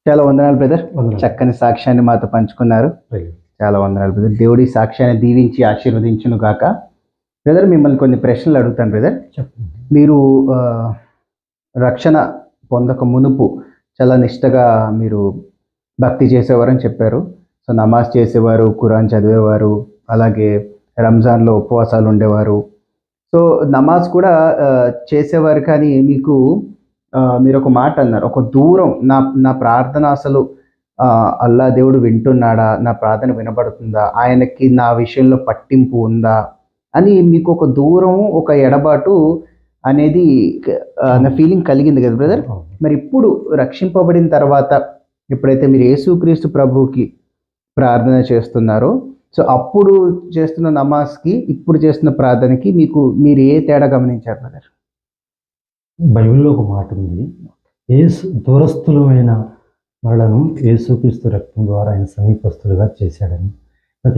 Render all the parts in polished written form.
చాలా వందనాలు బ్రదర్. చక్కని సాక్ష్యాన్ని మాతో పంచుకున్నారు. చాలా వందనాలు బ్రదర్. దేవుడి సాక్ష్యాన్ని దీవించి ఆశీర్వదించును గాక. బ్రదర్, మిమ్మల్ని కొన్ని ప్రశ్నలు అడుగుతాను బ్రదర్. మీరు రక్షణ పొందక మునుపు చాలా నిష్టగా మీరు భక్తి చేసేవారని చెప్పారు. సో నమాజ్ చేసేవారు, ఖురాన్ చదివేవారు, అలాగే రంజాన్లో ఉపవాసాలు ఉండేవారు. సో నమాజ్ కూడా చేసేవారు. కానీ మీకు మీరు ఒక మాట అన్నారు, ఒక దూరం, నా నా ప్రార్థన అసలు అల్లా దేవుడు వింటున్నాడా, నా ప్రార్థన వినబడుతుందా, ఆయనకి నా విషయంలో పట్టింపు ఉందా అని మీకు ఒక దూరం, ఒక ఎడబాటు అనేది నా ఫీలింగ్ కలిగింది కదా బ్రదర్. మరి ఇప్పుడు రక్షింపబడిన తర్వాత ఎప్పుడైతే మీరు యేసుక్రీస్తు ప్రభువుకి ప్రార్థన చేస్తున్నారో, సో అప్పుడు చేస్తున్న నమాజ్కి ఇప్పుడు చేస్తున్న ప్రార్థనకి మీరు ఏ తేడా గమనించారు బ్రదర్? బైబిల్లో ఒక మాట ఉంది, దూరస్థులమైన మనలను యేసుక్రీస్తు రక్తం ద్వారా ఆయన సమీపస్తులుగా చేశాడని.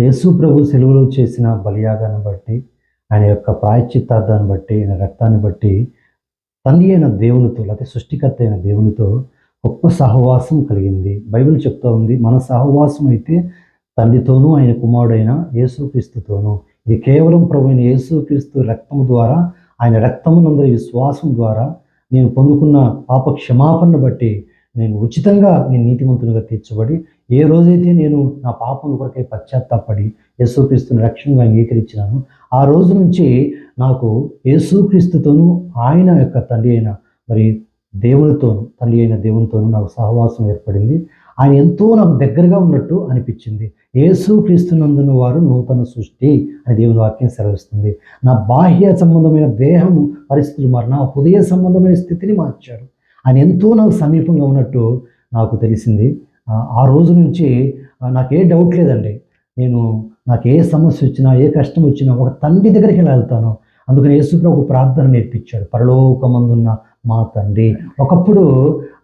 యేసు ప్రభు సెలవులో చేసిన బలియాగాన్ని బట్టి, ఆయన యొక్క ప్రాయశ్చిత్తార్థాన్ని బట్టి, ఆయన రక్తాన్ని బట్టి తండ్రి అయిన దేవునితో, లేకపోతే సృష్టికర్త అయిన దేవునితో గొప్ప సహవాసం కలిగింది. బైబిల్ చెప్తా ఉంది, మన సహవాసం అయితే తండ్రితోనూ ఆయన కుమారుడైన యేసుక్రీస్తుతోనూ. ఇది కేవలం ప్రభు అయిన యేసుక్రీస్తు రక్తము ద్వారా, ఆయన రక్తమునందరి విశ్వాసం ద్వారా నేను పొందుకున్న పాప క్షమాపణను బట్టి నేను ఉచితంగా నేను నీతిమంతునిగా తీర్చబడి, ఏ రోజైతే నేను నా పాపం కొరకై పశ్చాత్తాపడి యేసుక్రీస్తుని రక్షణగా అంగీకరించినాను, ఆ రోజు నుంచి నాకు యేసుక్రీస్తుతోనూ ఆయన యొక్క తండ్రి అయిన దేవునితోనూ, తండ్రి అయిన దేవునితోనూ నాకు సహవాసం ఏర్పడింది. ఆయన ఎంతో నాకు దగ్గరగా ఉన్నట్టు అనిపించింది. యేసుక్రీస్తునందున వారు నూతన సృష్టి అని దేవుని వాక్యం సెలవిస్తుంది. నా బాహ్య సంబంధమైన దేహం పరిస్థితులు నా హృదయ సంబంధమైన స్థితిని మార్చారు. ఆయన ఎంతో నాకు సమీపంగా ఉన్నట్టు నాకు తెలిసింది. ఆ రోజు నుంచి నాకే డౌట్ లేదండి. నాకు ఏ సమస్య వచ్చినా, ఏ కష్టం వచ్చినా ఒక తండ్రి దగ్గరికి వెళ్తాను. అందుకని యేసుప్రభు ఒక ప్రార్థన నేర్పించాడు, పరలోకమందున్న మా తండ్రి. ఒకప్పుడు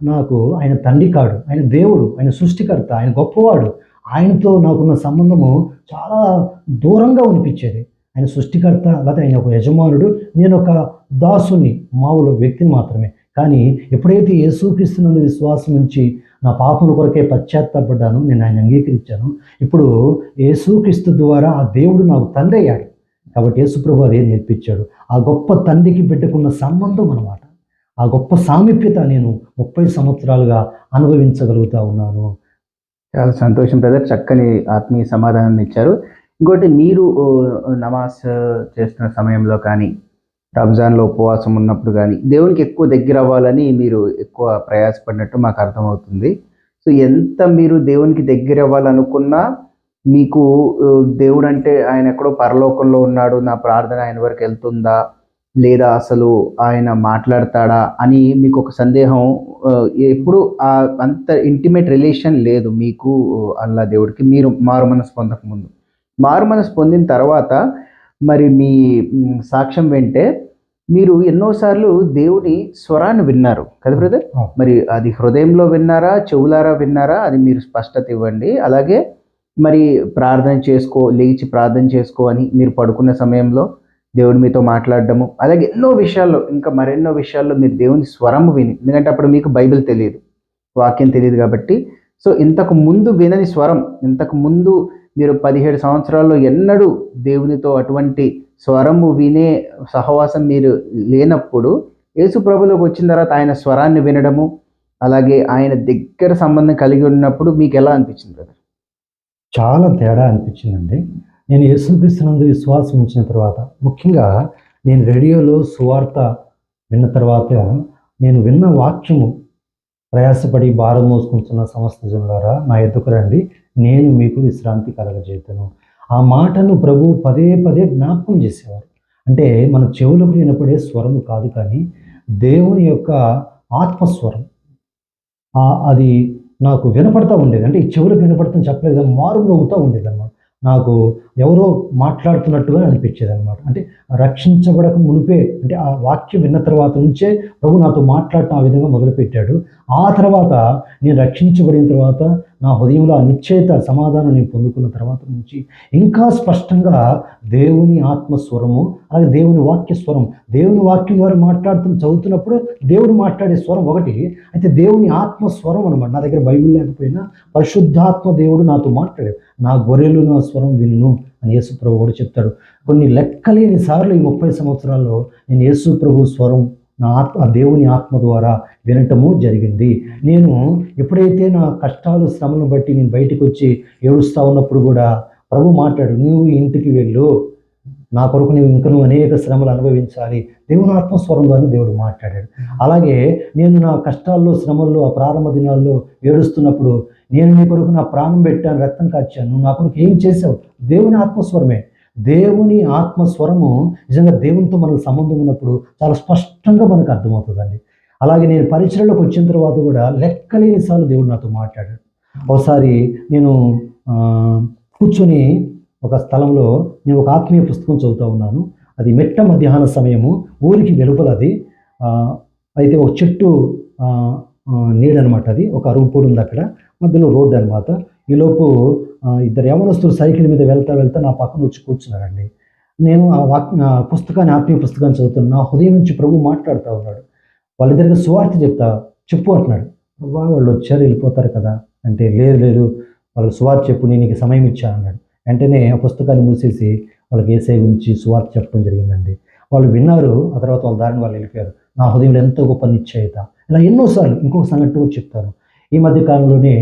నాకు ఆయన తండ్రి కాడు, ఆయన దేవుడు, ఆయన సృష్టికర్త, ఆయన గొప్పవాడు. ఆయనతో నాకున్న సంబంధము చాలా దూరంగా అనిపించేది. ఆయన సృష్టికర్త, లేదా ఆయన ఒక యజమానుడు, నేను ఒక దాసుని, మామూలు వ్యక్తిని మాత్రమే. కానీ ఎప్పుడైతే యేసుక్రీస్తునందు విశ్వాసం నుంచి నా పాపల కొరకే పశ్చాత్తాపడ్డాను, నేను ఆయన అంగీకరించాను. ఇప్పుడు యేసుక్రీస్తు ద్వారా ఆ దేవుడు నాకు తండ్రి అయ్యాడు. కాబట్టి యేసుప్రభు అదే నేర్పించాడు. ఆ గొప్ప తండ్రికి బిడ్డకున్న సంబంధం అన్నమాట. ఆ గొప్ప సామీప్యత నేను 30 సంవత్సరాలుగా అనుభవించగలుగుతా ఉన్నాను. చాలా సంతోషం బ్రదర్, చక్కని ఆత్మీయ సమాధానాన్ని ఇచ్చారు. ఇంకోటి, మీరు నమాజ్ చేస్తున్న సమయంలో కానీ, రంజాన్లో ఉపవాసం ఉన్నప్పుడు కానీ దేవునికి ఎక్కువ దగ్గర అవ్వాలని మీరు ఎక్కువ ప్రయాసపడినట్టు మాకు అర్థమవుతుంది. సో ఎంత మీరు దేవునికి దగ్గర అవ్వాలనుకున్నా, మీకు దేవుడు అంటే ఆయన ఎక్కడో పరలోకంలో ఉన్నాడు, నా ప్రార్థన ఆయన వరకు వెళ్తుందా, లేదా అసలు ఆయన మాట్లాడతాడా అని మీకు ఒక సందేహం, ఎప్పుడు అంత ఇంటిమేట్ రిలేషన్ లేదు మీకు అల్లా దేవుడికి. మీరు మారు మనసు పొందక ముందు, మారు మనసు పొందిన తర్వాత మరి మీ సాక్ష్యం వింటే మీరు ఎన్నోసార్లు దేవుని స్వరాన్ని విన్నారు కదా బ్రదర్. మరి అది హృదయంలో విన్నారా, చెవులారా విన్నారా, అది మీరు స్పష్టత ఇవ్వండి. అలాగే మరి లేచి ప్రార్థన చేసుకో అని మీరు పడుకున్న సమయంలో దేవుడు మీతో మాట్లాడడము, అలాగే ఎన్నో విషయాల్లో, ఇంకా మరెన్నో విషయాల్లో మీరు దేవుని స్వరము విని, ఎందుకంటే అప్పుడు మీకు బైబిల్ తెలియదు, వాక్యం తెలియదు కాబట్టి. సో ఇంతకు ముందు వినని స్వరం, ఇంతకు ముందు మీరు 17 సంవత్సరాల్లో ఎన్నడూ దేవునితో అటువంటి స్వరము వినే సహవాసం మీరు లేనప్పుడు, యేసు ప్రభులోకి వచ్చిన తర్వాత ఆయన స్వరాన్ని వినడము, అలాగే ఆయన దగ్గర సంబంధం కలిగి ఉన్నప్పుడు మీకు ఎలా అనిపించింది బ్రదర్? చాలా తేడా అనిపించిందండి. నేను యేసుక్రీస్తునందు విశ్వాసం ఉంచిన తర్వాత, ముఖ్యంగా నేను రేడియోలో సువార్త విన్న తర్వాత, నేను విన్న వాక్యము, ప్రయాసపడి భారం మోసుకుంటున్న సమస్త జనులారా నా ఎద్దుకు రండి, నేను మీకు విశ్రాంతి కలగజేతును. ఆ మాటను ప్రభు పదే పదే జ్ఞాపకం చేసేవారు. అంటే మన చెవులకు వినపడే స్వరము కాదు, కానీ దేవుని యొక్క ఆత్మస్వరం అది నాకు వినపడతా ఉండేది. అంటే ఈ చెవులకు వినపడతాను చెప్పలేదు, మారు మ్రోగుతూ ఉండేది అన్నమాట. నాకు ఎవరో మాట్లాడుతున్నట్టుగా అనిపించేది అనమాట. అంటే రక్షించబడక మునిపే, అంటే ఆ వాక్యం విన్న తర్వాత నుంచే ప్రభు నాతో మాట్లాడటం ఆ విధంగా మొదలుపెట్టాడు. ఆ తర్వాత నేను రక్షించబడిన తర్వాత నా హృదయంలో ఆ నిశ్చయిత సమాధానం నేను పొందుకున్న తర్వాత నుంచి ఇంకా స్పష్టంగా దేవుని ఆత్మస్వరము, అలాగే దేవుని వాక్య స్వరం, దేవుని వాక్యం ద్వారా చదువుతున్నప్పుడు దేవుడు మాట్లాడే స్వరం ఒకటి, అయితే దేవుని ఆత్మస్వరం అనమాట. నా దగ్గర బైబిల్ లేకపోయినా పరిశుద్ధాత్మ దేవుడు నాతో మాట్లాడాడు. నా గొర్రెలు నా స్వరం వినును అని యేసు ప్రభు కూడా చెప్తాడు. కొన్ని లెక్కలేని సార్లు ఈ 30 సంవత్సరాల్లో నేను యేసు ప్రభు స్వరం నా ఆత్మ, దేవుని ఆత్మ ద్వారా వినటము జరిగింది. నేను ఎప్పుడైతే నా కష్టాలు శ్రమలను బట్టి నేను బయటకు వచ్చి ఏడుస్తూ ఉన్నప్పుడు కూడా ప్రభు మాట్లాడు, నువ్వు ఇంటికి వెళ్ళు, నా కొరకు నువ్వు అనేక శ్రమలు అనుభవించాలి. దేవుని ఆత్మస్వరం ద్వారా దేవుడు మాట్లాడాడు. అలాగే నేను నా కష్టాల్లో శ్రమల్లో ఆ ప్రారంభ దినాల్లో ఏడుస్తున్నప్పుడు, నేను నీ కొరకు నా ప్రాణం పెట్టాను, రక్తం కాచాను, నువ్వు నా కొరకు ఏం చేసావు? దేవుని ఆత్మస్వరమే. దేవుని ఆత్మస్వరము నిజంగా దేవునితో మనకు సంబంధం ఉన్నప్పుడు చాలా స్పష్టంగా మనకు అర్థమవుతుందండి. అలాగే నేను పరిచయలోకి వచ్చిన తర్వాత కూడా లెక్కలేని సార్లు దేవుడు నాతో మాట్లాడాడు. ఒకసారి నేను కూర్చొని ఒక స్థలంలో నేను ఒక ఆత్మీయ పుస్తకం చదువుతూ ఉన్నాను. అది మెట్ట మధ్యాహ్న సమయము, ఊరికి వెలుపలది. అయితే ఒక చెట్టు నీడనమాట. అది ఒక అరుగుపూడి ఉంది, అక్కడ మధ్యలో రోడ్డు అనమాట. ఈలోపు ఇద్దరు యవనస్తులు సైకిల్ మీద వెళ్తా నా పక్కన వచ్చి కూర్చున్నారండి. నేను ఆ పుస్తకాన్ని, ఆత్మీయ పుస్తకాన్ని చదువుతున్నా. నా హృదయం నుంచి ప్రభు మాట్లాడుతూ ఉన్నాడు. వాళ్ళిద్దరికి సువార్త చెప్పు అంటున్నాడు. వాళ్ళు వచ్చారు, వెళ్ళిపోతారు కదా అంటే, లేదు వాళ్ళకి సువార్త చెప్పు, నేను నీకు సమయం ఇచ్చాను అన్నాడు. వెంటనే ఆ పుస్తకాన్ని మూసేసి వాళ్ళకి యేసయ్య గురించి సువార్త చెప్పడం జరిగిందండి. వాళ్ళు విన్నారు. ఆ తర్వాత వాళ్ళ దారిని వాళ్ళు వెళ్ళిపోయారు. నా హృదయంలో ఎంతో గొప్ప నిశ్చయిత. ఇలా ఎన్నోసార్లు. ఇంకొక సంఘటన కూడా చెప్తాను. ఈ మధ్య కాలంలోనే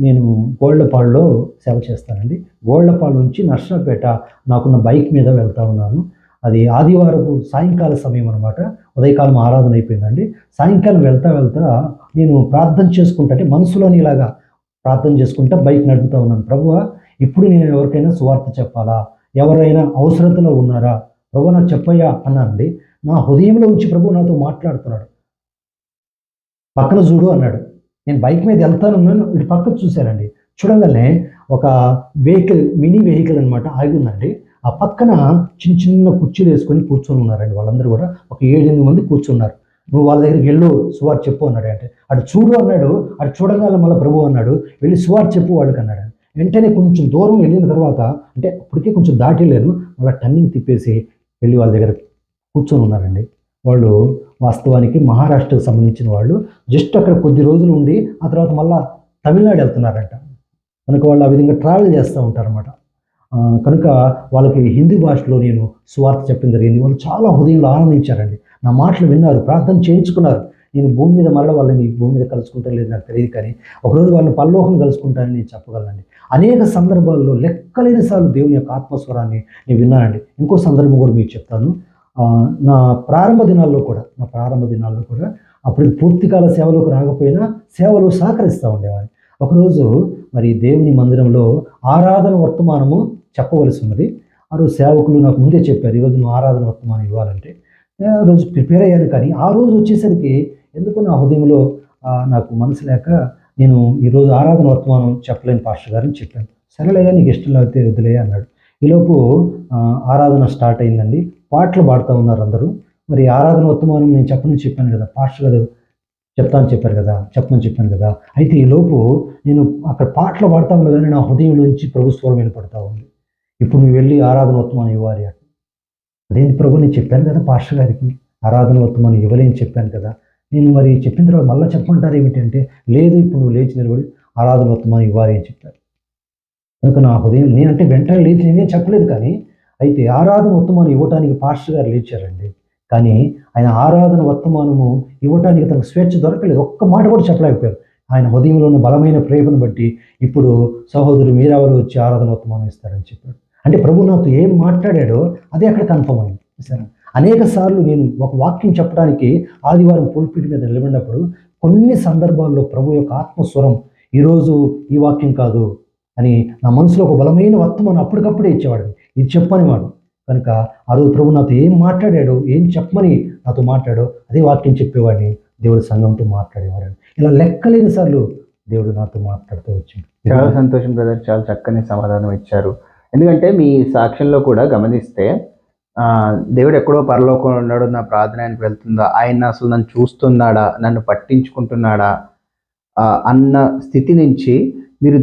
నేను గోళ్లపాడులో సేవ చేస్తానండి. గోళ్లపాడు నుంచి నర్సరావుపేట నాకున్న బైక్ మీద వెళ్తా ఉన్నాను. అది ఆదివారపు సాయంకాల సమయం అనమాట. ఉదయకాలం ఆరాధన అయిపోయిందండి. సాయంకాలం వెళ్తా నేను ప్రార్థన చేసుకుంటా, అంటే మనసులోని ఇలాగా ప్రార్థన చేసుకుంటా బైక్ నడుపుతా ఉన్నాను. ప్రభువా, ఇప్పుడు నేను ఎవరికైనా సువార్త చెప్పాలా? ఎవరైనా అవసరతలో ఉన్నారా? ప్రభు నాకు చెప్పయ్యా అన్నానండి. నా హృదయంలో ఉంచి ప్రభు నాతో మాట్లాడుతున్నాడు. పక్కన చూడు అన్నాడు. నేను బైక్ మీద వెళ్తానున్నాను, ఇటు పక్కన చూశానండి. చూడగానే ఒక వెహికల్, మినీ వెహికల్ అనమాట, ఆగి ఉందండి. ఆ పక్కన చిన్న కుర్చీలు వేసుకొని కూర్చొని ఉన్నారండి. వాళ్ళందరూ కూడా ఒక 7-8 మంది కూర్చున్నారు. నువ్వు వాళ్ళ దగ్గరికి వెళ్ళు, సువార్త చెప్పు అన్నాడు. అంటే అటు చూడు అన్నాడు. అటు చూడగానే మళ్ళీ ప్రభు అన్నాడు, వెళ్ళి సువార్త చెప్పు వాళ్ళకి అన్నాడు. వెంటనే కొంచెం దూరం వెళ్ళిన తర్వాత, అంటే అప్పటికే కొంచెం దాటిలేను, మళ్ళీ టర్నింగ్ తిప్పేసి వెళ్ళి వాళ్ళ దగ్గర కూర్చొని ఉన్నారండి. వాళ్ళు వాస్తవానికి మహారాష్ట్రకు సంబంధించిన వాళ్ళు. జస్ట్ అక్కడ కొద్ది రోజులు ఉండి ఆ తర్వాత మళ్ళీ తమిళనాడు వెళ్తున్నారంట. కనుక వాళ్ళు ఆ విధంగా ట్రావెల్ చేస్తూ ఉంటారన్నమాట. కనుక వాళ్ళకి హిందీ భాషలో నేను సువార్త చెప్పడం జరిగింది. వాళ్ళు చాలా హృదయంలో ఆనందించారండి. నా మాటలు విన్నారు, ప్రార్థన చేయించుకున్నారు. నేను భూమి మీద మరల వాళ్ళని భూమి మీద కలుసుకుంటాను లేదు నాకు తెలియదు, కానీ ఒకరోజు వాళ్ళని పరలోకం కలుసుకుంటానని నేను చెప్పగలనండి. అనేక సందర్భాల్లో లెక్కలేని సార్లు దేవుని యొక్క ఆత్మస్వరాన్ని నేను విన్నానండి. ఇంకో సందర్భం కూడా మీకు చెప్తాను. నా ప్రారంభ దినాల్లో కూడా అప్పుడు పూర్తికాల సేవలోకి రాకపోయినా సేవలో సహకరిస్తూ ఉండేవాడిని. ఒకరోజు మరి దేవుని మందిరంలో ఆరాధన వర్తమానము చెప్పవలసి ఉన్నది. ఆ రోజు సేవకులు నాకు ముందే చెప్పారు, ఈరోజు నువ్వు ఆరాధన వర్తమానం ఇవ్వాలంటే. ఆ రోజు ప్రిపేర్ అయ్యాను, కానీ ఆ రోజు వచ్చేసరికి ఎందుకు నా హృదయంలో నాకు మనసు లేక నేను ఈరోజు ఆరాధన వర్తమానం చెప్పలేను పాస్టర్ గారిని చెప్పాను. సరేలేగా, నీకు ఇష్టం లేకపోతే వదిలే అన్నాడు. ఈలోపు ఆరాధన స్టార్ట్ అయిందండి. పాటలు పాడుతూ ఉన్నారు అందరూ. మరి ఆరాధన వర్తమానం నేను చెప్పాను కదా, పాస్టర్ గారు చెప్పమని చెప్పాను కదా. అయితే ఈలోపు నేను అక్కడ పాటలు పాడుతూ ఉండగానే నా హృదయం నుంచి ప్రభు స్వరం వినపడతా ఉంది, ఇప్పుడు నువ్వు వెళ్ళి ఆరాధన వర్తమానం ఇవ్వాలి అని. అదేంటి ప్రభు, నేను చెప్పాను కదా పాస్టర్ గారికి ఆరాధన వర్తమానం ఇవ్వలేని చెప్పాను కదా, నేను మరి చెప్పిన తర్వాత మళ్ళీ చెప్పమంటారు ఏమిటంటే, లేదు ఇప్పుడు నువ్వు లేచి నిలబడి ఆరాధన వర్తమానం ఇవ్వాలి అని చెప్పారు. కనుక నా హృదయం, నేనంటే వెంటనే లేచి నేనేం చెప్పలేదు, కానీ అయితే ఆరాధన వర్తమానం ఇవ్వటానికి పాస్టర్ గారు లేచారండి. కానీ ఆయన ఆరాధన వర్తమానము ఇవ్వటానికి తనకు స్వేచ్ఛ దొరకలేదు. ఒక్క మాట కూడా చెప్పలేకపోయారు. ఆయన హృదయంలో ఉన్న బలమైన ప్రేమను బట్టి ఇప్పుడు సహోదరు మీరెవరు వచ్చి ఆరాధన వర్తమానం ఇస్తారని చెప్పాడు. అంటే ప్రభు నాతో ఏం మాట్లాడాడో అదే అక్కడ కన్ఫర్మ్ అయింది. సరే, అనేక సార్లు నేను ఒక వాక్యం చెప్పడానికి ఆదివారం పుల్పిట్ మీద నిలబడినప్పుడు కొన్ని సందర్భాల్లో ప్రభు యొక్క ఆత్మస్వరం, ఈరోజు ఈ వాక్యం కాదు అని నా మనసులో ఒక బలమైన వర్తమానం అప్పటికప్పుడే ఇచ్చేవాడు. ఇది చెప్పని వాడు. కనుక ఆ రోజు ప్రభు నాతో ఏం మాట్లాడాడో, ఏం చెప్పమని నాతో మాట్లాడో అదే వాక్యం చెప్పేవాడిని. దేవుడు సంఘంతో మాట్లాడేవాడు. ఇలా లెక్కలేని సార్లు దేవుడు నాతో మాట్లాడుతూ వచ్చాడు. చాలా సంతోషం బ్రదర్, చాలా చక్కని సమాధానం ఇచ్చారు. ఎందుకంటే మీ సాక్ష్యంలో కూడా గమనిస్తే దేవుడు ఎక్కడో పరలోకంలో ఉన్నాడు, నా ప్రార్థన ఆయనకు వెళ్తుందా, ఆయన అసలు నన్ను చూస్తున్నాడా, నన్ను పట్టించుకుంటున్నాడా అన్న స్థితి నుంచి మీరు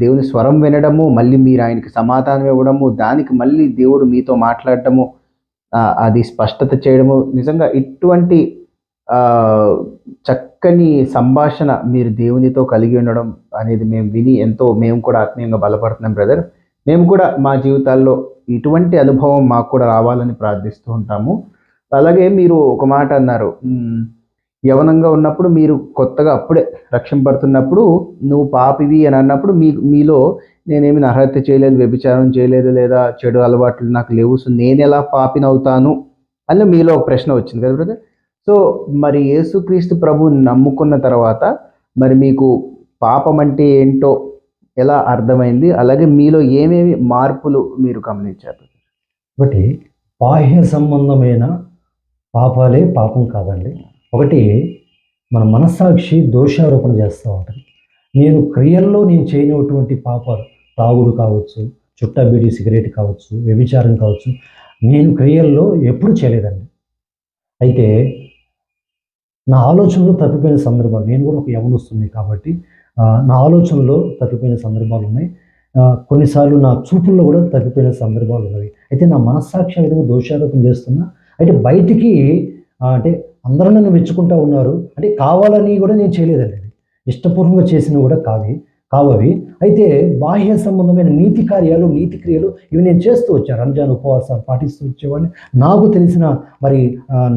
దేవుని స్వరం వినడము, మళ్ళీ మీరు ఆయనకి సమాధానం ఇవ్వడము, దానికి మళ్ళీ దేవుడు మీతో మాట్లాడటము, అది స్పష్టత చేయడము, నిజంగా ఇటువంటి చక్కని సంభాషణ మీరు దేవునితో కలిగి ఉండడం అనేది మేము విని మేము కూడా ఆత్మీయంగా బలపడుతున్నాం బ్రదర్. మేము కూడా మా జీవితాల్లో ఇటువంటి అనుభవం మాకు కూడా రావాలని ప్రార్థిస్తూ ఉంటాము. అలాగే మీరు ఒక మాట అన్నారు, యవనంగా ఉన్నప్పుడు మీరు కొత్తగా అప్పుడే రక్షింపడుతున్నప్పుడు నువ్వు పాపివి అని అన్నప్పుడు మీలో నేనేమి నరహత్య చేయలేదు, వ్యభిచారం చేయలేదు, లేదా చెడు అలవాట్లు నాకు లేవు, సో నేను ఎలా పాపినవుతాను అని మీలో ఒక ప్రశ్న వచ్చింది కదా బ్రదర్. సో మరి యేసుక్రీస్తు ప్రభువుని నమ్ముకున్న తర్వాత మరి మీకు పాపం అంటే ఏంటో ఎలా అర్థమైంది, అలాగే మీలో ఏమేమి మార్పులు మీరు గమనించారు? ఒకటి, బాహ్య సంబంధమైన పాపాలే పాపం కాదండి. ఒకటి, మన మనస్సాక్షి దోషారోపణ చేస్తూ ఉంటుంది. నేను క్రియల్లో నేను చేయనటువంటి పాపాలు, తాగుడు కావచ్చు, చుట్టా బీడి సిగరెట్ కావచ్చు, వ్యభిచారం కావచ్చు, నేను క్రియల్లో ఎప్పుడు చేయలేదండి. అయితే నా ఆలోచనలో తప్పిపోయిన సందర్భాలు, నేను కూడా ఒక యవనస్తుని కాబట్టి నా ఆలోచనలో తప్పిపోయిన సందర్భాలు ఉన్నాయి. కొన్నిసార్లు నా చూపుల్లో కూడా తప్పిపోయిన సందర్భాలు ఉన్నవి. అయితే నా మనస్సాక్షి విధంగా దోషారోపణ చేస్తున్నా. అయితే బయటికి అంటే అందరూ నన్ను మెచ్చుకుంటూ ఉన్నారు, అంటే కావాలని కూడా నేను చేయలేదండి. ఇష్టపూర్వకంగా చేసినవి కూడా కావవి. అయితే బాహ్య సంబంధమైన నీతి కార్యాలు, నీతి క్రియలు ఇవి నేను చేస్తూ వచ్చాను. రంజాన్ ఉపవాసాలు పాటిస్తూ వచ్చేవాడిని, నాకు తెలిసిన మరి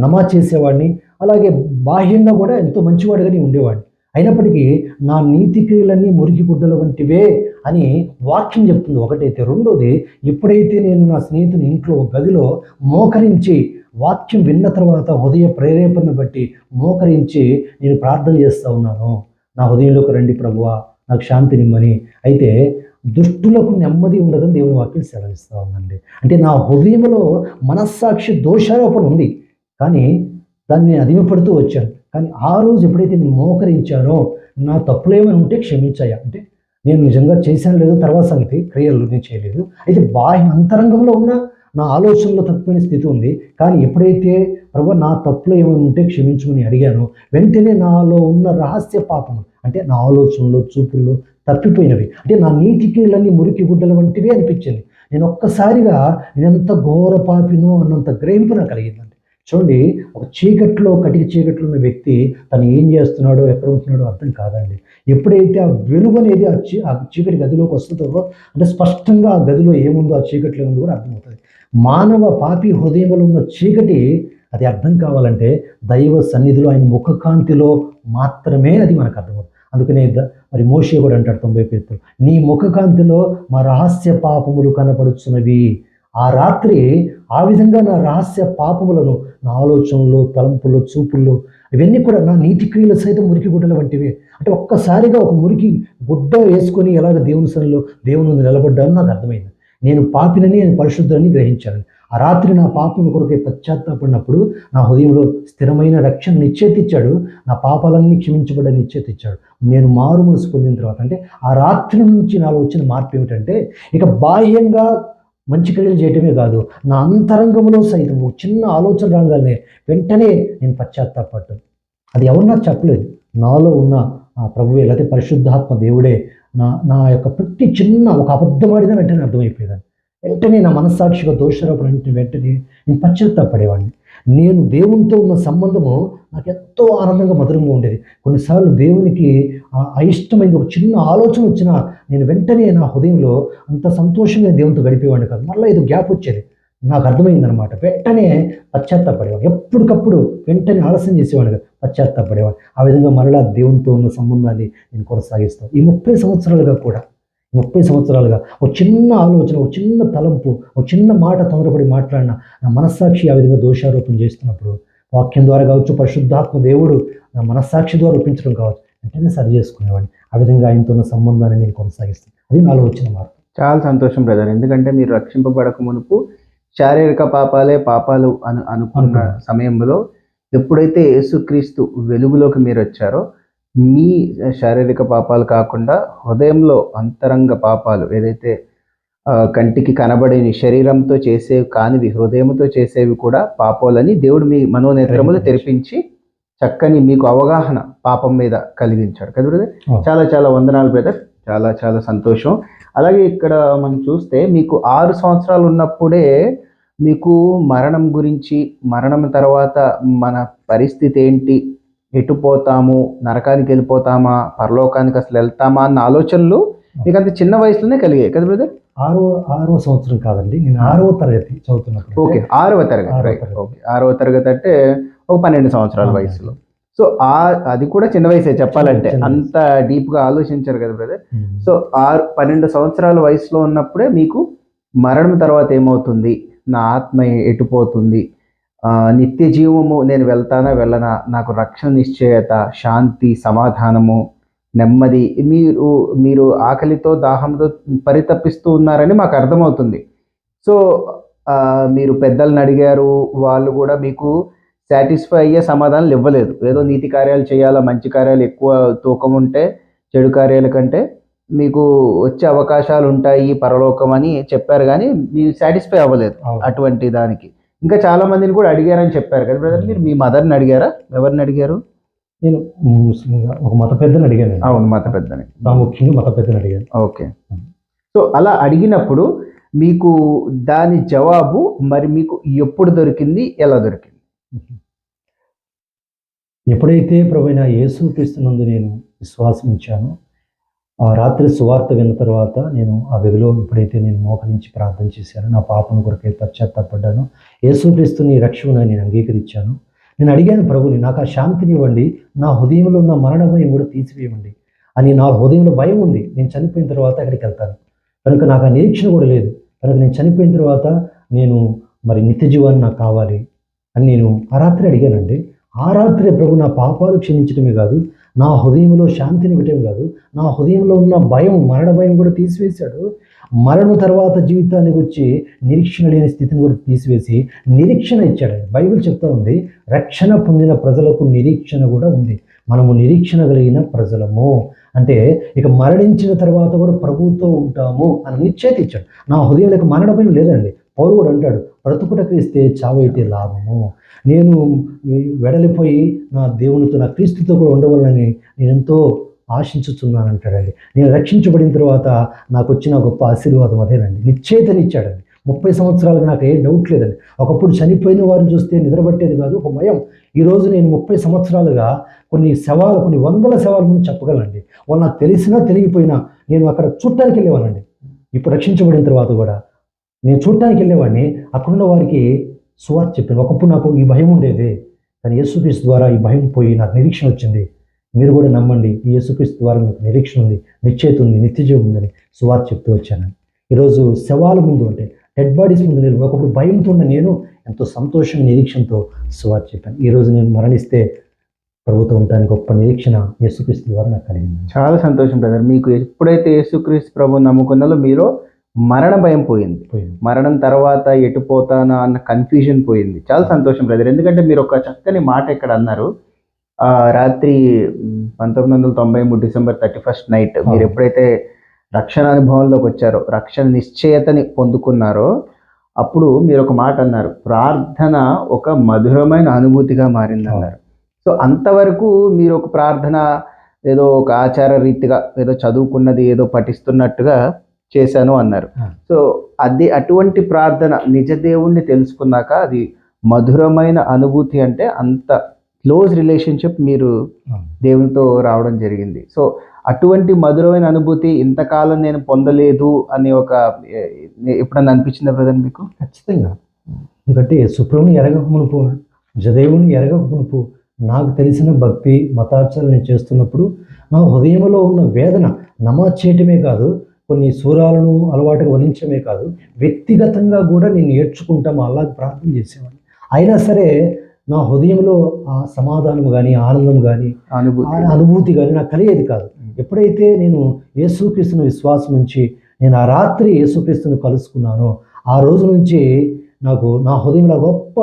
నమాజ్ చేసేవాడిని, అలాగే బాహ్యంగా కూడా ఎంతో మంచివాడిగానే ఉండేవాడిని. అయినప్పటికీ నా నీతి క్రియలన్నీ మురికి గుడ్డల వంటివే అని వాక్యం చెప్తుంది ఒకటైతే. రెండోది, ఎప్పుడైతే నేను నా స్నేహితుని ఇంట్లో గదిలో మోకరించి వాక్యం విన్న తర్వాత హృదయ ప్రేరేపణను బట్టి మోకరించి నేను ప్రార్థన చేస్తూ ఉన్నాను, నా హృదయంలోకి రండి ప్రభువా, నాకు శాంతినిమ్మని. అయితే దుష్టులకు నెమ్మది ఉండదని దేవుని వాక్యం సెలవిస్తూ ఉందండి. అంటే నా హృదయంలో మనస్సాక్షి దోషారోపణ ఉంది, కానీ దాన్ని నేను అదిమపడుతూ వచ్చాను. కానీ ఆ రోజు ఎప్పుడైతే నేను మోకరించానో, నా తప్పులు ఏమైనా ఉంటే క్షమించాయా, అంటే నేను నిజంగా చేశాను లేదు తర్వాత సంగతి, క్రియలు నేను చేయలేదు. అయితే బాహ్య అంతరంగంలో ఉన్న నా ఆలోచనలో తప్పిపోయిన స్థితి ఉంది. కానీ ఎప్పుడైతే ప్రభు నా తప్పులు ఏమైనా ఉంటే క్షమించమని అడిగానో, వెంటనే నాలో ఉన్న రహస్య పాపము, అంటే నా ఆలోచనలో చూపుల్లో తప్పిపోయినవి, అంటే నా నీతికిలన్నీ మురికి గుడ్డల వంటివి అనిపించింది. నేను ఒక్కసారిగా నేనెంత ఘోర పాపినో అన్నంత గ్రహింపు నాకు కలిగిందండి. చూడండి, ఒక చీకట్లో, కటిక చీకట్లో ఉన్న వ్యక్తి తను ఏం చేస్తున్నాడో, ఎక్కడ ఉంటున్నాడో అర్థం కాదండి. ఎప్పుడైతే ఆ వెలుగు అనేది ఆ చీకటి గదిలోకి వస్తుందో, అంటే స్పష్టంగా ఆ గదిలో ఏముందో, ఆ చీకట్లో ఏముందో కూడా అర్థమవుతుంది. మానవ పాపి హృదయంలో ఉన్న చీకటి అది అర్థం కావాలంటే దైవ సన్నిధిలో, ఆయన ముఖకాంతిలో మాత్రమే అది మనకు అర్థమవుతుంది. అందుకనే మరి మోషే కూడా అంటాడు 90 నీ ముఖకాంతిలో మా రహస్య పాపములు కనపడుచున్నవి. ఆ రాత్రి ఆ విధంగా నా రహస్య పాపములను, నా ఆలోచనలు, తలంపులు, చూపుల్లో, ఇవన్నీ కూడా నా నీతి క్రియలు సైతం మురికి గుడ్డల వంటివి. అంటే ఒక్కసారిగా ఒక మురికి గుడ్డ వేసుకొని ఎలాగ దేవుని సన్నిధిలో దేవుని నిలబడ్డానో నాకు అర్థమైంది. నేను పాపినని, నేను పరిశుద్ధులని గ్రహించాను. ఆ రాత్రి నా పాపం కొరకై పశ్చాత్తాపడినప్పుడు నా హృదయంలో స్థిరమైన రక్షణ నిశ్చయితిచ్చాడు, నా పాపాలన్నీ క్షమించబడ్డ నిశ్చయితిచ్చాడు. నేను మారు మనసు పొందిన తర్వాత, అంటే ఆ రాత్రి నుంచి నాలో వచ్చిన మార్పు ఏమిటంటే, ఇక బాహ్యంగా మంచి క్రియలు చేయటమే కాదు, నా అంతరంగంలో సైతం ఒక చిన్న ఆలోచన రాగానే వెంటనే నేను పశ్చాత్తాపడ్డాను. అది ఎవరు నాకు చెప్పలేదు, నాలో ఉన్న ఆ ప్రభువే, లేకపోతే పరిశుద్ధాత్మ దేవుడే నా యొక్క ప్రతి చిన్న ఒక అబద్ధమాడినా వెంటనే అర్థమైపోయేదాన్ని. వెంటనే నా మనస్సాక్షిగా దోషారోపణ వెంటనే నేను పశ్చాత్తాపడేవాడిని. నేను దేవునితో ఉన్న సంబంధము నాకు ఎంతో ఆనందంగా, మధురంగా ఉండేది. కొన్నిసార్లు దేవునికి అయిష్టమైంది ఒక చిన్న ఆలోచన వచ్చినా నేను వెంటనే నా హృదయంలో అంత సంతోషంగా దేవునితో గడిపేవాడిని కాదు. మళ్ళీ ఏదో గ్యాప్ వచ్చేది, నాకు అర్థమైందనమాట. వెంటనే పశ్చాత్తాపడేవాడిని, ఎప్పటికప్పుడు వెంటనే ఆలస్యం చేసేవాడిని, పశ్చాత్తాపడేవాడిని. ఆ విధంగా మరలా దేవునితో ఉన్న సంబంధాన్ని నేను కొనసాగిస్తాను. ఈ 30 సంవత్సరాలుగా కూడా, 30 సంవత్సరాలుగా ఒక చిన్న ఆలోచన, ఒక చిన్న తలంపు, ఒక చిన్న మాట తొందరపడి మాట్లాడిన నా మనస్సాక్షి ఆ విధంగా దోషారోపణ చేస్తున్నప్పుడు, వాక్యం ద్వారా కావచ్చు, పరిశుద్ధాత్మ దేవుడు నా మనస్సాక్షి ద్వారా ఒప్పించడం కావచ్చు, వెంటనే సరి చేసుకునేవాడిని. ఆ విధంగా ఆయనతో ఉన్న సంబంధాన్ని నేను కొనసాగిస్తాను. అది నాలో వచ్చిన మార్పు. చాలా సంతోషం బ్రదర్. ఎందుకంటే మీరు రక్షింపబడక మునుపు శారీరక పాపాలే పాపాలు అనుకున్న సమయంలో ఎప్పుడైతే యేసుక్రీస్తు వెలుగులోకి మీరు వచ్చారో, మీ శారీరక పాపాలు కాకుండా హృదయంలో అంతరంగ పాపాలు ఏదైతే కంటికి కనబడని శరీరంతో చేసేవి కానివి హృదయంతో చేసేవి కూడా పాపాలని దేవుడు మీ మనోనేత్రములు తెరిపించి చక్కని మీకు అవగాహన పాపం మీద కలిగించాడు కదా బ్రదర్. చాలా చాలా వందనాలు బ్రదర్, చాలా చాలా సంతోషం. అలాగే ఇక్కడ మనం చూస్తే మీకు 6 సంవత్సరాలు ఉన్నప్పుడే మీకు మరణం గురించి, మరణం తర్వాత మన పరిస్థితి ఏంటి, ఎటు పోతాము, నరకానికి వెళ్ళిపోతామా, పరలోకానికి అసలు వెళ్తామా అన్న ఆలోచనలు మీకు అంత చిన్న వయసులోనే కలిగాయి కదా బ్రదర్. ఆరో సంవత్సరం కాదండి, నేను 6వ తరగతి చదువుతున్నప్పుడు. ఓకే, 6వ తరగతి, రైట్. ఓకే, 6వ తరగతి అంటే ఒక 12 సంవత్సరాల వయసులో. సో అది కూడా చిన్న వయసే చెప్పాలంటే, అంత డీప్గా ఆలోచించారు కదా బ్రదర్. సో 12 సంవత్సరాల వయసులో ఉన్నప్పుడే మీకు మరణం తర్వాత ఏమవుతుంది, నా ఆత్మ ఎటుపోతుంది, నిత్య జీవము నేను వెళ్తానా వెళ్ళనా, నాకు రక్షణ నిశ్చయత, శాంతి, సమాధానము, నెమ్మది, మీరు ఆకలితో దాహంతో పరితపిస్తూ ఉన్నారని మాకు అర్థమవుతుంది. సో మీరు పెద్దలను అడిగారు, వాళ్ళు కూడా మీకు సాటిస్ఫై అయ్యే సమాధానాలు ఇవ్వలేదు. ఏదో నీతి కార్యాలు చేయాలా, మంచి కార్యాలు ఎక్కువ తూకం ఉంటే చెడు కార్యాల కంటే మీకు వచ్చే అవకాశాలు ఉంటాయి పరలోకం అని చెప్పారు, కానీ మీరు సాటిస్ఫై అవ్వలేదు అటువంటి దానికి. ఇంకా చాలా మందిని కూడా అడిగారని చెప్పారు కదా బ్రదర్. మీరు మీ మదర్ని అడిగారా, ఎవరిని అడిగారు? నేను ఒక మత పెద్దని అడిగాను. అవును, మత పెద్దని, ముఖ్యంగా మత పెద్దని అడిగాను. ఓకే. సో అలా అడిగినప్పుడు మీకు దాని జవాబు మరి మీకు ఎప్పుడు దొరికింది, ఎలా దొరికింది? ఎప్పుడైతే ప్రభువైన యేసుక్రీస్తునందు నేను విశ్వాసం ఉంచానో, ఆ రాత్రి సువార్త విన్న తర్వాత నేను ఆ గదిలో ఎప్పుడైతే నేను మోకరించి ప్రార్థన చేశానో, నా పాపను కొరకే పశ్చాత్తాపడ్డాను, యేసుక్రీస్తుని రక్షకునిగా నేను అంగీకరించాను. నేను అడిగాను, ప్రభుని నాకు ఆ శాంతిని ఇవ్వండి, నా హృదయంలో ఉన్న మరణ భయం కూడా తీసివేయండి అని. నా హృదయంలో భయం ఉంది, నేను చనిపోయిన తర్వాత ఎక్కడికి వెళ్తాను కనుక నాకు ఆ నిరీక్షణ కూడా లేదు. కనుక నేను చనిపోయిన తర్వాత నేను మరి నిత్య జీవాన్ని నాకు కావాలి అని నేను ఆ రాత్రి అడిగానండి. ఆ రాత్రి ప్రభు నా పాపాలు క్షమించడమే కాదు, నా హృదయంలో శాంతిని ఇవ్వటం కాదు, నా హృదయంలో ఉన్న భయం, మరణ భయం కూడా తీసివేశాడు. మరణం తర్వాత జీవితానికి వచ్చి నిరీక్షణ లేని స్థితిని కూడా తీసివేసి నిరీక్షణ ఇచ్చాడు. బైబిల్ చెప్తా ఉంది, రక్షణ పొందిన ప్రజలకు నిరీక్షణ కూడా ఉంది. మనము నిరీక్షణ కలిగిన ప్రజలము అంటే ఇక మరణించిన తర్వాత కూడా ప్రభువుతో ఉంటాము అని నిశ్చయిత ఇచ్చాడు. నా హృదయంలో మరణ భయం లేదండి. పౌరుడు అంటాడు, బ్రతుకుట క్రీస్తే చావైతే లాభము. నేను వెడలిపోయి నా దేవునితో, నా క్రీస్తుతో కూడా ఉండవాలని నేను ఎంతో ఆశించుతున్నాను అంటాడండి. నేను రక్షించబడిన తర్వాత నాకు వచ్చిన గొప్ప ఆశీర్వాదం అదేనండి, నిశ్చయితనిచ్చాడండి. 30 సంవత్సరాలకు నాకు ఏ డౌట్ లేదండి. ఒకప్పుడు చనిపోయిన వారిని చూస్తే నిద్రపట్టేది కాదు, ఒక భయం. ఈరోజు నేను 30 సంవత్సరాలుగా కొన్ని వందల శవాల ముందు చెప్పగలనండి. వాళ్ళు నాకు తెలిసినా తెలియకపోయినా నేను అక్కడ చూడటానికి వెళ్ళేవానండి. ఇప్పుడు రక్షించబడిన తర్వాత కూడా నేను చూడటానికి వెళ్ళేవాడిని, అక్కడున్న వారికి సువార్త చెప్పాను. ఒకప్పుడు నాకు ఈ భయం ఉండేది, కానీ యేసుక్రీస్తు ద్వారా ఈ భయం పోయి నాకు నిరీక్షణ వచ్చింది. మీరు కూడా నమ్మండి, ఈ యేసుక్రీస్తు ద్వారా మీకు నిరీక్షణ ఉంది, నిశ్చయిత ఉంది, నిత్యజీవం ఉందని సువార్త చెప్తూ వచ్చాను. ఈరోజు శవాల ముందు అంటే డెడ్ బాడీస్ ముందు నేను ఒకప్పుడు భయంతో ఉన్న నేను ఎంతో సంతోషంగా నిరీక్షణతో సువార్త చెప్పాను. ఈరోజు నేను మరణిస్తే ప్రభుతో ఉండడానికి గొప్ప నిరీక్షణ యేసుక్రీస్తు ద్వారా నాకు కలిగింది. చాలా సంతోషం బ్రదర్. మీకు ఎప్పుడైతే యేసుక్రీస్తు ప్రభు నమ్ముకున్నారో మీరు మరణ భయం పోయింది, మరణం తర్వాత ఎటు పోతానా అన్న కన్ఫ్యూజన్ పోయింది. చాలా సంతోషం బ్రదర్. ఎందుకంటే మీరు ఒక చక్కని మాట ఇక్కడ అన్నారు. రాత్రి 1993 డిసెంబర్ 31 నైట్ మీరు ఎప్పుడైతే రక్షణ అనుభవంలోకి వచ్చారో, రక్షణ నిశ్చయతని పొందుకున్నారో, అప్పుడు మీరు ఒక మాట అన్నారు, ప్రార్థన ఒక మధురమైన అనుభూతిగా మారింది అన్నారు. సో అంతవరకు మీరు ఒక ప్రార్థన ఏదో ఒక ఆచార రీతిగా ఏదో చదువుకున్నది ఏదో పఠిస్తున్నట్టుగా చేశాను అన్నారు. సో అటువంటి ప్రార్థన నిజ దేవుణ్ణి తెలుసుకున్నాక అది మధురమైన అనుభూతి, అంటే అంత క్లోజ్ రిలేషన్షిప్ మీరు దేవునితో రావడం జరిగింది. సో అటువంటి మధురమైన అనుభూతి ఇంతకాలం నేను పొందలేదు అని ఒక ఎప్పుడన్నా అనిపించిందా బ్రదర్ మీకు? ఖచ్చితంగా. ఎందుకంటే సుప్రభుని ఎరగకమునుపు, జదేవుని ఎరగకమునుపు నాకు తెలిసిన భక్తి మతాచారాలు నేను చేస్తున్నప్పుడు నా హృదయంలో ఉన్న వేదన నమాజ్ చేయటమే కాదు, కొన్ని సూరాలను అలవాటుగా వలించడమే కాదు, వ్యక్తిగతంగా కూడా నేను నేర్చుకుంటాము అలాగే ప్రార్థన చేసేవాడిని. అయినా సరే నా హృదయంలో ఆ సమాధానం కానీ, ఆనందం కానీ, అనుభూతి కానీ నాకు కలిగేది కాదు. ఎప్పుడైతే నేను యేసుక్రీస్తుని విశ్వాసం నుంచి నేను ఆ రాత్రి యేసుక్రీస్తుని కలుసుకున్నానో, ఆ రోజు నుంచి నాకు నా హృదయంలో గొప్ప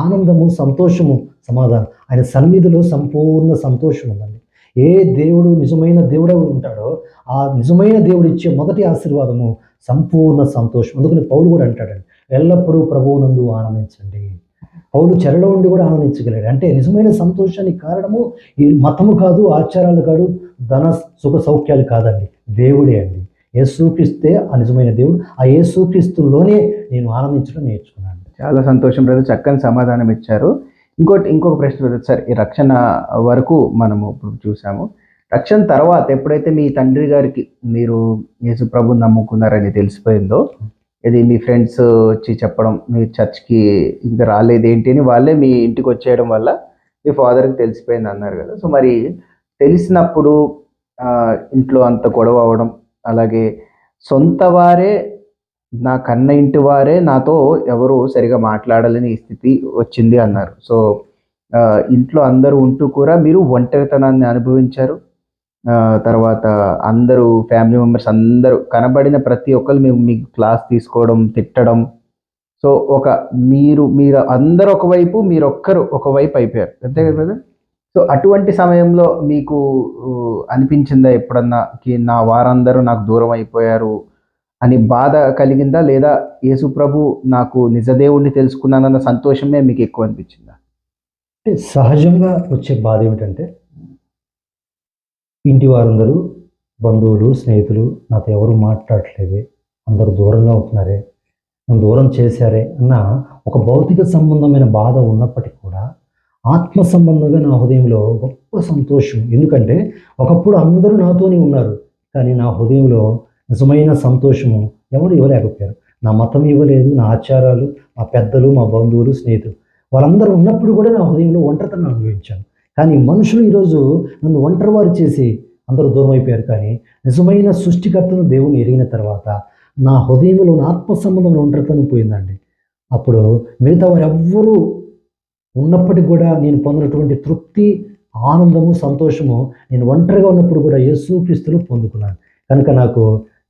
ఆనందము, సంతోషము, సమాధానం, ఆయన సన్నిధిలో సంపూర్ణ సంతోషం ఉందండి. ఏ దేవుడు నిజమైన దేవుడే ఉంటాడో ఆ నిజమైన దేవుడు ఇచ్చే మొదటి ఆశీర్వాదము సంపూర్ణ సంతోషం. అందుకని పౌలు కూడా అంటాడండి, ఎల్లప్పుడూ ప్రభువునందు ఆనందించండి. పౌలు చెరలో ఉండి కూడా ఆనందించగలిగాడు. అంటే నిజమైన సంతోషానికి కారణము ఈ మతము కాదు, ఆచారాలు కాదు, ధన సుఖ సౌఖ్యాలు కాదండి, దేవుడే అండి. యేసుక్రీస్తే ఆ నిజమైన దేవుడు. ఆ యేసుక్రీస్తులోనే నేను ఆనందించడం నేర్చుకున్నాను. చాలా సంతోషం బ్రదర్, చక్కని సమాధానం ఇచ్చారు. ఇంకొక ప్రశ్న బ్రదర్, సార్ ఈ రక్షణ వరకు మనము ఇప్పుడు చూసాము. రక్షణ తర్వాత ఎప్పుడైతే మీ తండ్రి గారికి మీరు యేసు ప్రభుని నమ్ముకున్నారని తెలిసిపోయిందో, ఇది మీ ఫ్రెండ్స్ వచ్చి చెప్పడం, మీ చర్చ్కి ఇంకా రాలేదు ఏంటి అని వాళ్ళే మీ ఇంటికి వచ్చేయడం వల్ల మీ ఫాదర్కి తెలిసిపోయింది అన్నారు కదా. సో మరి తెలిసినప్పుడు ఇంట్లో అంత గొడవ అవడం, అలాగే సొంత వారే, నా కన్న ఇంటి వారే నాతో ఎవరు సరిగా మాట్లాడాలని స్థితి వచ్చింది అన్నారు. సో ఇంట్లో అందరూ ఉంటూ కూడా మీరు ఒంటరితనాన్ని అనుభవించారు. తర్వాత అందరూ ఫ్యామిలీ మెంబర్స్ అందరూ కనబడిన ప్రతి ఒక్కరు మీకు క్లాస్ తీసుకోవడం, తిట్టడం. సో మీరు అందరూ ఒకవైపు, మీరొక్కరు ఒకవైపు అయిపోయారు, అంతే కదా బ్రదర్? సో అటువంటి సమయంలో మీకు అనిపించిందా ఎప్పుడన్నా నా వారందరూ నాకు దూరం అయిపోయారు అని బాధ కలిగిందా? లేదా యేసు ప్రభు నాకు నిజదేవుణ్ణి తెలుసుకున్నానన్న సంతోషమే మీకు ఎక్కువ అనిపించిందా? అంటే సహజంగా వచ్చే బాధ ఏమిటంటే, ఇంటి వారందరూ, బంధువులు, స్నేహితులు నాతో ఎవరు మాట్లాడట్లేదే, అందరూ దూరంగా ఉంటున్నారే, నన్ను దూరం చేశారే అన్న ఒక భౌతిక సంబంధమైన బాధ ఉన్నప్పటికీ కూడా ఆత్మ సంబంధంగా నా హృదయంలో గొప్ప సంతోషం. ఎందుకంటే ఒకప్పుడు అందరూ నాతోనే ఉన్నారు, కానీ నా హృదయంలో నిజమైన సంతోషము ఎవరు ఇవ్వలేకపోయారు. నా మతం ఇవ్వలేదు, నా ఆచారాలు, మా పెద్దలు, మా బంధువులు, స్నేహితులు వాళ్ళందరూ ఉన్నప్పుడు కూడా నా హృదయంలో ఒంటరితనం అనుభవించాను. కానీ మనుషులు ఈరోజు నన్ను ఒంటరివారు చేసి అందరూ దూరం అయిపోయారు. కానీ నిజమైన సృష్టికర్తను దేవుని ఎరిగిన తర్వాత నా హృదయంలో నా ఆత్మ సంబంధంలో ఒంటరితనం పోయిందండి. అప్పుడు మిగతా వారు ఎవ్వరూ ఉన్నప్పటికీ కూడా నేను పొందినటువంటి తృప్తి, ఆనందము, సంతోషము నేను ఒంటరిగా ఉన్నప్పుడు కూడా యేసుక్రీస్తులో పొందుకున్నాను. కనుక నాకు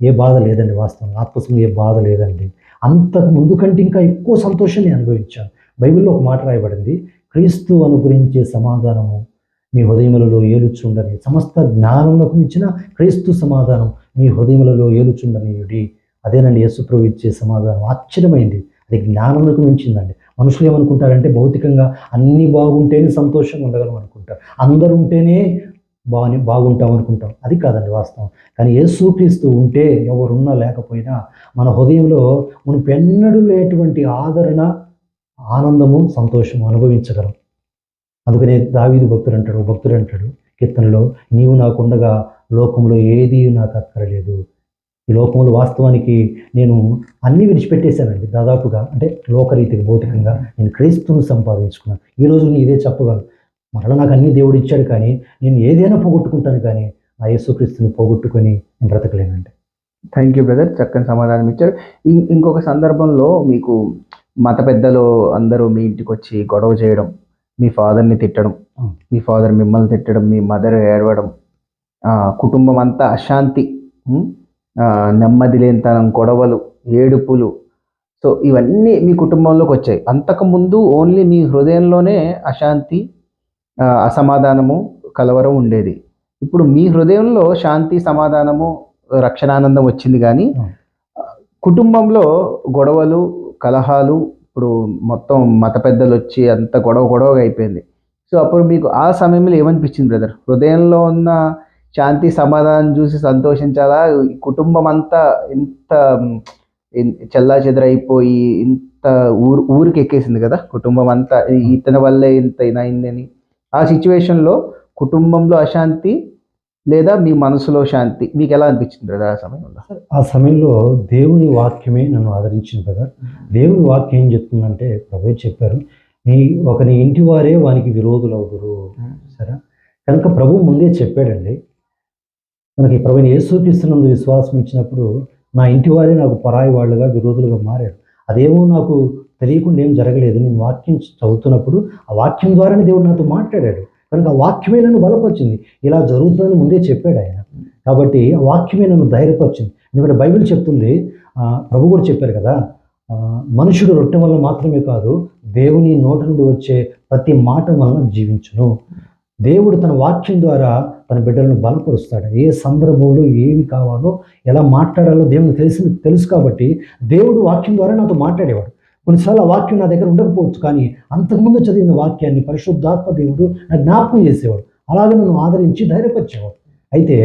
ఏ బాధ లేదండి, వాస్తవం ఆత్మసంగా ఏ బాధ లేదండి. అంతకు ముందు కంటే ఇంకా ఎక్కువ సంతోషాన్ని అనుభవించాను. బైబిల్లో ఒక మాట రాయబడింది, క్రీస్తు అనుగ్రహించే సమాధానము మీ హృదయములలో ఏలుచుండని, సమస్త జ్ఞానమునకు ఇచ్చిన క్రీస్తు సమాధానం మీ హృదయములలో ఏలుచుండనియుడి. అదేనండి యేసుప్రభు ఇచ్చే సమాధానం. ఆశ్చర్యమైంది, అది జ్ఞానమునకు మించిందండి. మనుషులు ఏమనుకుంటారంటే భౌతికంగా అన్నీ బాగుంటేనే సంతోషంగా ఉండగలం అనుకుంటారు, అందరూ ఉంటేనే బాగుంటాం అనుకుంటాం. అది కాదండి వాస్తవం. కానీ యేసుక్రీస్తు ఉంటే ఎవరున్నా లేకపోయినా మన హృదయంలో మునుపెన్నడూ లేటువంటి ఆదరణ, ఆనందము, సంతోషము అనుభవించగలం. అందుకనే దావీదు భక్తుడు అంటాడు కీర్తనలో, నీవు నాకుండగా లోకంలో ఏది నాకు అక్కరలేదు. ఈ లోకంలో వాస్తవానికి నేను అన్నీ విడిచిపెట్టేశానండి దాదాపుగా. అంటే లోకరీతిగా, భౌతికంగా నేను క్రీస్తును సంపాదించుకున్నాను. ఈరోజు నేను ఇదే చెప్పగలను, మరలా నాకు అన్ని దేవుడు ఇచ్చాడు, కానీ నేను ఏదైనా పోగొట్టుకుంటాను, కానీ ఆ యేసుక్రీస్తుని పోగొట్టుకొని నేను బ్రతకలేనండి. థ్యాంక్ యూ బ్రదర్, చక్కని సమాధానం ఇచ్చారు. ఇంకొక సందర్భంలో మీకు మత పెద్దలు అందరూ మీ ఇంటికి వచ్చి గొడవ చేయడం, మీ ఫాదర్ని తిట్టడం, మీ ఫాదర్ మిమ్మల్ని తిట్టడం, మీ మదర్ ఏడవడం, కుటుంబం అంతా అశాంతి, నెమ్మది లేనితనం, గొడవలు, ఏడుపులు. సో ఇవన్నీ మీ కుటుంబంలోకి వచ్చాయి. అంతకుముందు ఓన్లీ మీ హృదయంలోనే అశాంతి, అసమాధానము, కలవరం ఉండేది. ఇప్పుడు మీ హృదయంలో శాంతి, సమాధానము, రక్షణానందం వచ్చింది. కానీ కుటుంబంలో గొడవలు, కలహాలు, ఇప్పుడు మొత్తం మత పెద్దలు వచ్చి అంత గొడవగా అయిపోయింది. సో అప్పుడు మీకు ఆ సమయంలో ఏమనిపించింది బ్రదర్? హృదయంలో ఉన్న శాంతి, సమాధానం చూసి సంతోషించాలా? కుటుంబం అంతా ఇంత చెల్లా చెదరైపోయి ఇంత ఊరికి ఎక్కేసింది కదా కుటుంబం అంతా, ఇతని వల్లే ఇంత ఇదైందని. ఆ సిచ్యువేషన్లో కుటుంబంలో అశాంతి లేదా మీ మనసులో శాంతి, మీకు ఎలా అనిపించింది బ్రదర్ ఆ సమయంలో? ఆ సమయంలో దేవుని వాక్యమే నన్ను ఆదరించింది బ్రదర్. దేవుని వాక్యం ఏం చెప్తుందంటే, ప్రభువే చెప్పారు, నీ ఇంటి వారే వానికి విరోధులు అవుదురు. సరే, కనుక ప్రభు ముందే చెప్పాడండి మనకి. ప్రభుని యేసుక్రీస్తునందు విశ్వాసం ఇచ్చినప్పుడు నా ఇంటి వారే నాకు పరాయి వాళ్ళుగా, విరోధులుగా మారారు. అదేమో నాకు తెలియకుండా ఏం జరగలేదు. నేను వాక్యం చదువుతున్నప్పుడు ఆ వాక్యం ద్వారానే దేవుడు నాతో మాట్లాడాడు. కనుక ఆ వాక్యమే నన్ను బలపరిచింది. ఇలా జరుగుతుందని ముందే చెప్పాడు ఆయన. కాబట్టి ఆ వాక్యమే నన్ను ధైర్యపరిచింది. ఎందుకంటే బైబిల్ చెప్తుంది, ప్రభు కూడా చెప్పారు కదా, మనుషుడు రొట్టె వల్ల మాత్రమే కాదు, దేవుని నోటి నుండి వచ్చే ప్రతి మాట వలన జీవించును. దేవుడు తన వాక్యం ద్వారా తన బిడ్డలను బలపరుస్తాడు. ఏ సందర్భంలో ఏమి కావాలో ఎలా మాట్లాడాలో దేవునికి తెలుసు కాబట్టి దేవుడు వాక్యం ద్వారా నాతో మాట్లాడేవాడు. కొన్నిసార్లు ఆ వాక్యం నా దగ్గర ఉండకపోవచ్చు, కానీ అంతకుముందు చదివిన వాక్యాన్ని పరిశుద్ధాత్మ దేవుడు నా జ్ఞాపకం చేసేవాడు. అలాగే నన్ను ఆదరించి ధైర్యపరిచేవాడు. అయితే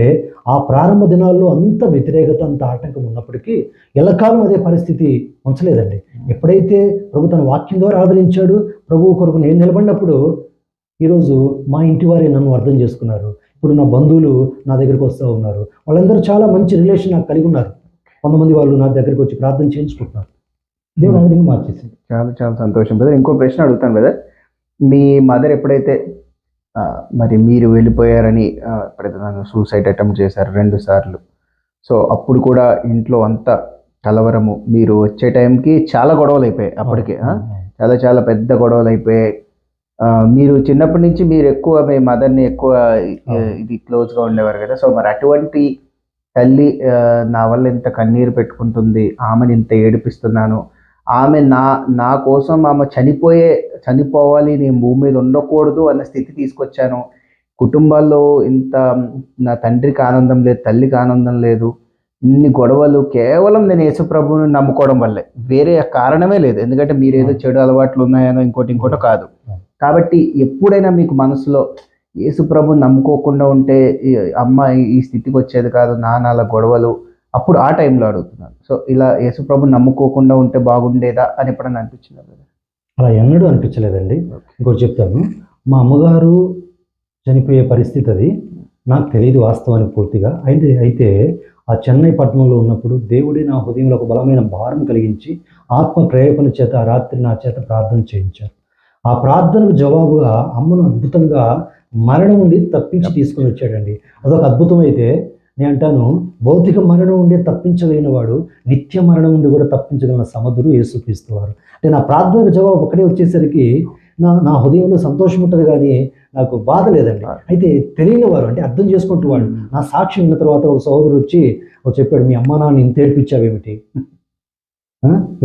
ఆ ప్రారంభ దినాల్లో అంత వ్యతిరేకత, అంత ఆటంకం ఉన్నప్పటికీ ఎల్లకాలం అదే పరిస్థితి ఉంచలేదండి. ఎప్పుడైతే ప్రభు తన వాక్యం ద్వారా ఆదరించాడు, ప్రభువు కొరకు నేను నిలబడినప్పుడు ఈరోజు మా ఇంటి వారే నన్ను అర్థం చేసుకున్నారు. ఇప్పుడు నా బంధువులు నా దగ్గరికి వస్తూ ఉన్నారు. వాళ్ళందరూ చాలా మంచి రిలేషన్ నాకు కలిగి ఉన్నారు. కొంతమంది వాళ్ళు నా దగ్గరికి వచ్చి ప్రార్థన చేయించుకుంటున్నారు. దేవుడు ఆ విధంగా మార్చేసింది. చాలా చాలా సంతోషం బ్రదర్. ఇంకో ప్రశ్న అడుగుతాను బ్రదర్. మీ మదర్ ఎప్పుడైతే మరి మీరు వెళ్ళిపోయారని ఎప్పుడైతే నన్ను సూసైడ్ అటెంప్ట్ చేశారు 2 సార్లు, సో అప్పుడు కూడా ఇంట్లో అంత కలవరము, మీరు వచ్చే టైంకి చాలా గొడవలు అయిపోయాయి. అప్పటికే చాలా చాలా పెద్ద గొడవలు అయిపోయాయి. మీరు చిన్నప్పటి నుంచి మీరు ఎక్కువ మీ మదర్ని ఎక్కువ ఇది క్లోజ్గా ఉండేవారు కదా, సో మరి అటువంటి తల్లి నా వల్ల ఇంత కన్నీరు పెట్టుకుంటుంది, ఆమెను ఇంత ఏడిపిస్తున్నాను, ఆమె నా కోసం ఆమె చనిపోవాలి, నేను భూమి మీద ఉండకూడదు అన్న స్థితి తీసుకొచ్చాను. కుటుంబాల్లో ఇంత నా తండ్రికి ఆనందం లేదు, తల్లికి ఆనందం లేదు, ఇన్ని గొడవలు కేవలం నేను యేసుప్రభువుని నమ్ముకోవడం వల్లే, వేరే కారణమే లేదు. ఎందుకంటే మీరు ఏదో చెడు అలవాట్లు ఉన్నాయనో ఇంకోటో కాదు. కాబట్టి ఎప్పుడైనా మీకు మనసులో యేసుప్రభుని నమ్ముకోకుండా ఉంటే అమ్మ ఈ స్థితికి వచ్చేది కాదు, నాన్న గొడవలు, అప్పుడు ఆ టైంలో అడుగుతున్నాను. సో ఇలా యేసుప్రభుని నమ్ముకోకుండా ఉంటే బాగుండేదా అని ఎప్పుడైనా అనిపించిందా? అలా ఎన్నడూ అనిపించలేదండి. ఇంకోటి చెప్తాను, మా అమ్మగారు చనిపోయే పరిస్థితి అది నాకు తెలియదు వాస్తవానికి పూర్తిగా. అయితే ఆ చెన్నై పట్టణంలో ఉన్నప్పుడు దేవుడే నా హృదయంలో ఒక బలమైన భారం కలిగించి ఆత్మ ప్రేరేపణ చేత ఆ రాత్రి నా చేత ప్రార్థన చేయించారు. ఆ ప్రార్థనకు జవాబుగా అమ్మను అద్భుతంగా మరణం నుండి తప్పించి తీసుకొని వచ్చాడండి. అదొక అద్భుతం. అయితే నేను అంటాను, భౌతిక మరణం నుండి తప్పించలేని వాడు నిత్య మరణం నుండి కూడా తప్పించగలిగిన సమర్థుడు యేసుక్రీస్తు వారు. అంటే నా ప్రార్థనకు జవాబు ఒకటే వచ్చేసరికి నా హృదయంలో సంతోషం ఉంటుంది, కానీ నాకు బాధ లేదండి. అయితే తెలియని వారు, అంటే అర్థం చేసుకుంటూ వాళ్ళు నా సాక్షి ఉన్న తర్వాత ఒక సహోదరుడు వచ్చి చెప్పాడు, మీ అమ్మ నాన్న ఇంత ఏడిపించావేమిటి,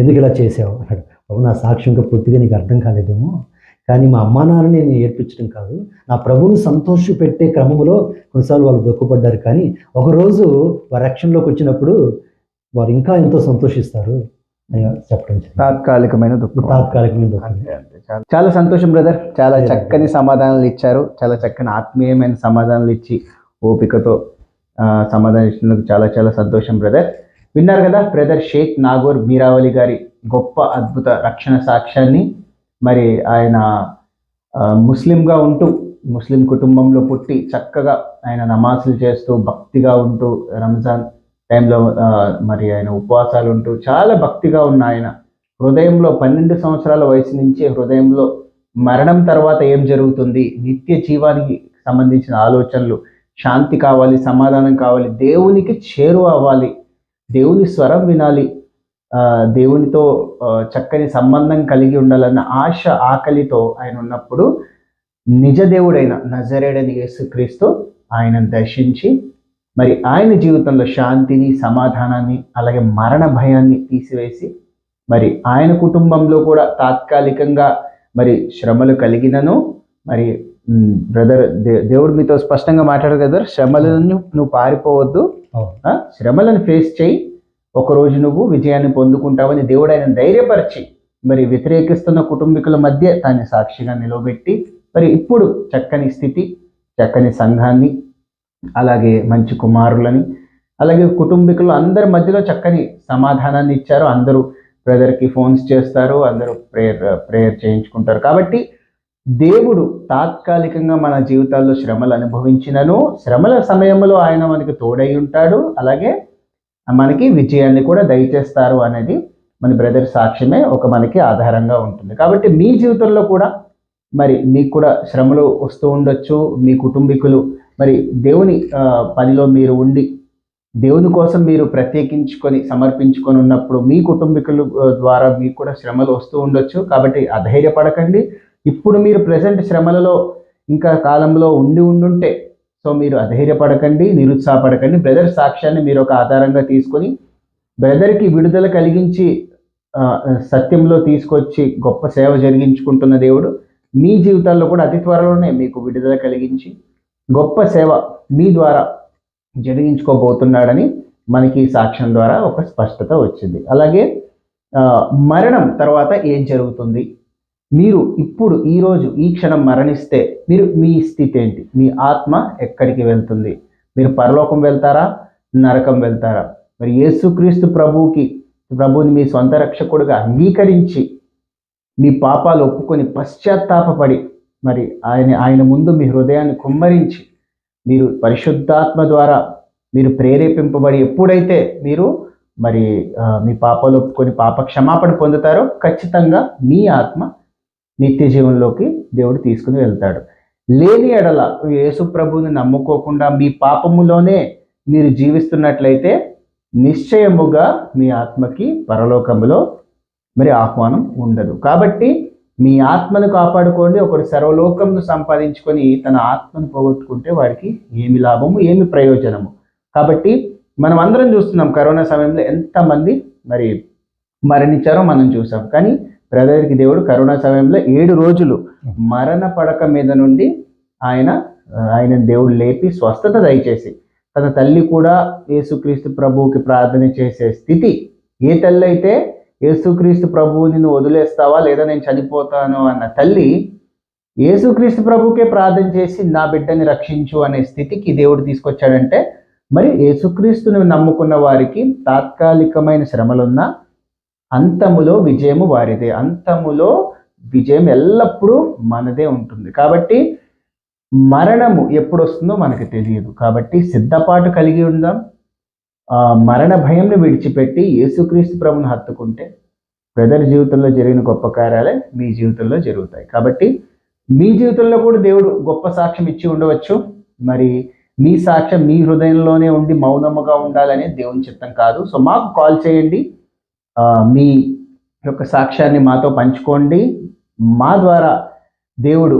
ఎందుకు ఇలా చేసావు అన్నాడు. బాబు, నా సాక్ష్యం ఇంకా పూర్తిగా నీకు అర్థం కాలేదేమో, కానీ మా అమ్మా నాన్నని నేను ఏడ్పించడం కాదు, నా ప్రభువుని సంతోష పెట్టే క్రమంలో కొన్నిసార్లు వాళ్ళు దుఃఖపడ్డారు, కానీ ఒకరోజు వారి రక్షణలోకి వచ్చినప్పుడు వారు ఇంకా ఎంతో సంతోషిస్తారు చెప్పడం. తాత్కాలికమైన దుఃఖం. చాలా సంతోషం బ్రదర్. చాలా చక్కని సమాధానాలు ఇచ్చారు. చాలా చక్కని ఆత్మీయమైన సమాధానాలు ఇచ్చి ఓపికతో సమాధానం ఇచ్చినందుకు చాలా చాలా సంతోషం బ్రదర్. విన్నారు కదా బ్రదర్ షేక్ నాగూర్ మీరావలి గారి గొప్ప అద్భుత రక్షణ సాక్ష్యాన్ని. మరి ఆయన ముస్లింగా ఉంటూ, ముస్లిం కుటుంబంలో పుట్టి చక్కగా ఆయన నమాజులు చేస్తూ భక్తిగా ఉంటూ, రంజాన్ టైంలో మరి ఆయన ఉపవాసాలు ఉంటూ చాలా భక్తిగా ఉన్న ఆయన హృదయంలో 12 సంవత్సరాల వయసు నుంచి హృదయంలో మరణం తర్వాత ఏం జరుగుతుంది, నిత్య జీవానికి సంబంధించిన ఆలోచనలు, శాంతి కావాలి, సమాధానం కావాలి, దేవునికి చేరువ అవ్వాలి, దేవుని స్వరం వినాలి, దేవునితో చక్కని సంబంధం కలిగి ఉండాలన్న ఆశ ఆకలితో ఆయన ఉన్నప్పుడు నిజ దేవుడైన నజరేయుడైన యేసుక్రీస్తు ఆయనను దర్శించి మరి ఆయన జీవితంలో శాంతిని, సమాధానాన్ని, అలాగే మరణ భయాన్ని తీసివేసి మరి ఆయన కుటుంబంలో కూడా తాత్కాలికంగా మరి శ్రమలు కలిగినను, మరి బ్రదర్ దేవుడు మీతో స్పష్టంగా మాట్లాడారు కదా, శ్రమలను నువ్వు పారిపోవద్దు, శ్రమలను ఫేస్ చేయి, ఒకరోజు నువ్వు విజయాన్ని పొందుకుంటావని దేవుడు ఆయన ధైర్యపరిచి మరి వ్యతిరేకిస్తున్న కుటుంబీకుల మధ్య దాన్ని సాక్షిగా నిలవబెట్టి మరి ఇప్పుడు చక్కని స్థితి, చక్కని సంఘాన్ని, అలాగే మంచి కుమారులని, అలాగే కుటుంబీకులు అందరి మధ్యలో చక్కని సమాధానాన్ని ఇచ్చారు. అందరూ బ్రదర్కి ఫోన్స్ చేస్తారు, అందరూ ప్రేయర్ చేయించుకుంటారు. కాబట్టి దేవుడు తాత్కాలికంగా మన జీవితాల్లో శ్రమలు అనుభవించినను శ్రమల సమయంలో ఆయన మనకి తోడై ఉంటాడు, అలాగే మనకి విజయాన్ని కూడా దయచేస్తారు అనేది మన బ్రదర్ సాక్ష్యమే ఒక మనకి ఆధారంగా ఉంటుంది. కాబట్టి మీ జీవితంలో కూడా మరి మీకు కూడా శ్రమలు వస్తూ ఉండొచ్చు. మీ కుటుంబీకులు మరి దేవుని పనిలో మీరు ఉండి దేవుని కోసం మీరు ప్రత్యేకించుకొని సమర్పించుకొని ఉన్నప్పుడు మీ కుటుంబీకుల ద్వారా మీకు కూడా శ్రమలు వస్తూ ఉండొచ్చు. కాబట్టి అధైర్యపడకండి. ఇప్పుడు మీరు ప్రజెంట్ శ్రమలలో ఇంకా కాలంలో ఉండుంటే సో మీరు అధైర్యపడకండి, నిరుత్సాహపడకండి. బ్రదర్ సాక్ష్యాన్ని మీరు ఒక ఆధారంగా తీసుకొని బ్రదర్కి విడుదల కలిగించి సత్యంలో తీసుకొచ్చి గొప్ప సేవ జరిగించుకుంటున్న దేవుడు మీ జీవితాల్లో కూడా అతి త్వరలోనే మీకు విడుదల కలిగించి గొప్ప సేవ మీ ద్వారా జరిగించుకోబోతున్నాడని మనకి ఈ సాక్ష్యం ద్వారా ఒక స్పష్టత వచ్చింది. అలాగే మరణం తర్వాత ఏం జరుగుతుంది, మీరు ఇప్పుడు ఈరోజు ఈ క్షణం మరణిస్తే మీ స్థితి ఏంటి, మీ ఆత్మ ఎక్కడికి వెళ్తుంది, మీరు పరలోకం వెళ్తారా, నరకం వెళ్తారా? మరి యేసుక్రీస్తు ప్రభువుని మీ సొంత రక్షకుడుగా అంగీకరించి మీ పాపాలు ఒప్పుకొని పశ్చాత్తాపపడి మరి ఆయన ముందు మీ హృదయాన్ని కుమ్మరించి మీరు పరిశుద్ధాత్మ ద్వారా మీరు ప్రేరేపింపబడి ఎప్పుడైతే మీరు మరి మీ పాపాలు ఒప్పుకొని పాప క్షమాపణ పొందుతారో ఖచ్చితంగా మీ ఆత్మ నిత్య జీవంలోకి దేవుడు తీసుకుని వెళ్తాడు. లేని ఎడల యేసు ప్రభువుని నమ్ముకోకుండా మీ పాపములోనే మీరు జీవిస్తున్నట్లయితే నిశ్చయముగా మీ ఆత్మకి పరలోకములో మరి ఆహ్వానం ఉండదు. కాబట్టి మీ ఆత్మను కాపాడుకోండి. ఒకరు సర్వలోకమును సంపాదించుకొని తన ఆత్మను పోగొట్టుకుంటే వాడికి ఏమి లాభము, ఏమి ప్రయోజనము? కాబట్టి మనం అందరం చూస్తున్నాం కరోనా సమయంలో ఎంతమంది మరి మరణించారో మనం చూసాం. కానీ బ్రదర్కి దేవుడు కరోనా సమయంలో 7 రోజులు మరణ పడక మీద నుండి ఆయన దేవుడు లేపి స్వస్థత దయచేసి తన తల్లి కూడా యేసుక్రీస్తు ప్రభువుకి ప్రార్థన చేసే స్థితి, ఏ తల్లి అయితే యేసుక్రీస్తు ప్రభువు నిన్ను వదిలేస్తావా లేదా నేను చనిపోతాను అన్న తల్లి యేసుక్రీస్తు ప్రభువుకే ప్రార్థన చేసి నా బిడ్డని రక్షించు అనే స్థితికి దేవుడు తీసుకొచ్చాడంటే మరి యేసుక్రీస్తుని నమ్ముకున్న వారికి తాత్కాలికమైన శ్రమలున్న అంతములో విజయము వారిదే. అంతములో విజయం ఎల్లప్పుడూ మనదే ఉంటుంది. కాబట్టి మరణము ఎప్పుడు వస్తుందో మనకు తెలియదు. కాబట్టి సిద్ధపాటు కలిగి ఉందాం. మరణ భయంని విడిచిపెట్టి యేసుక్రీస్తు ప్రభుని హత్తుకుంటే బ్రదర్ జీవితంలో జరిగిన గొప్ప కార్యాలే మీ జీవితంలో జరుగుతాయి. కాబట్టి మీ జీవితంలో కూడా దేవుడు గొప్ప సాక్ష్యం ఇచ్చి ఉండవచ్చు. మరి మీ సాక్ష్యం మీ హృదయంలోనే ఉండి మౌనముగా ఉండాలనే దేవుని చిత్తం కాదు. సో మాకు కాల్ చేయండి, మీ యొక్క సాక్ష్యాన్ని మాతో పంచుకోండి. మా ద్వారా దేవుడు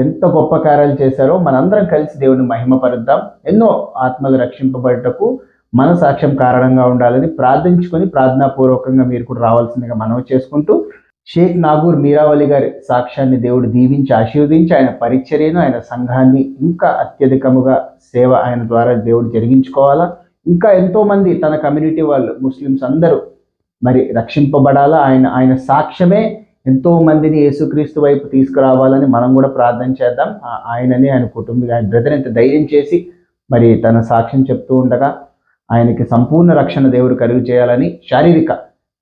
ఎంత గొప్ప కార్యాలు చేశారో మనందరం కలిసి దేవుని మహిమపరుద్దాం. ఎన్నో ఆత్మలు రక్షింపబడటకు మన సాక్ష్యం కారణంగా ఉండాలని ప్రార్థించుకొని ప్రార్థనాపూర్వకంగా మీరు కూడా రావాల్సిందిగా మనవి చేసుకుంటూ, షేక్ నాగూర్ మీరావలి గారి సాక్ష్యాన్ని దేవుడు దీవించి ఆశీర్వదించి ఆయన పరిచర్యను, ఆయన సంఘాన్ని ఇంకా అత్యధికముగా సేవ ఆయన ద్వారా దేవుడు జరిగించుకోవాలా. ఇంకా ఎంతోమంది తన కమ్యూనిటీ వాళ్ళు ముస్లిమ్స్ అందరూ మరి రక్షింపబడాలా. ఆయన సాక్ష్యమే ఎంతో మందిని యేసుక్రీస్తు వైపు తీసుకురావాలని మనం కూడా ప్రార్థన చేద్దాం. ఆయన కుటుంబం, ఆయన బ్రదర్ ఎంత ధైర్యం చేసి మరి తన సాక్ష్యం చెప్తూ ఉండగా ఆయనకి సంపూర్ణ రక్షణ దేవుడు కలుగు చేయాలని, శారీరక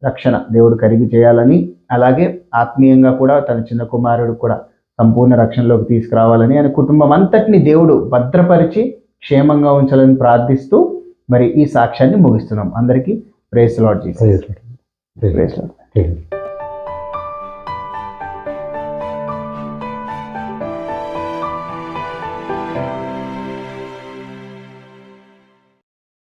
రక్షణ దేవుడు కలుగు చేయాలని, అలాగే ఆత్మీయంగా కూడా తన చిన్న కుమారుడు కూడా సంపూర్ణ రక్షణలోకి తీసుకురావాలని, ఆయన కుటుంబం అంతటిని దేవుడు భద్రపరిచి క్షేమంగా ఉంచాలని ప్రార్థిస్తూ మరి ఈ సాక్ష్యాన్ని ముగిస్తున్నాం. అందరికీ praise Lord Jesus. Praise lord.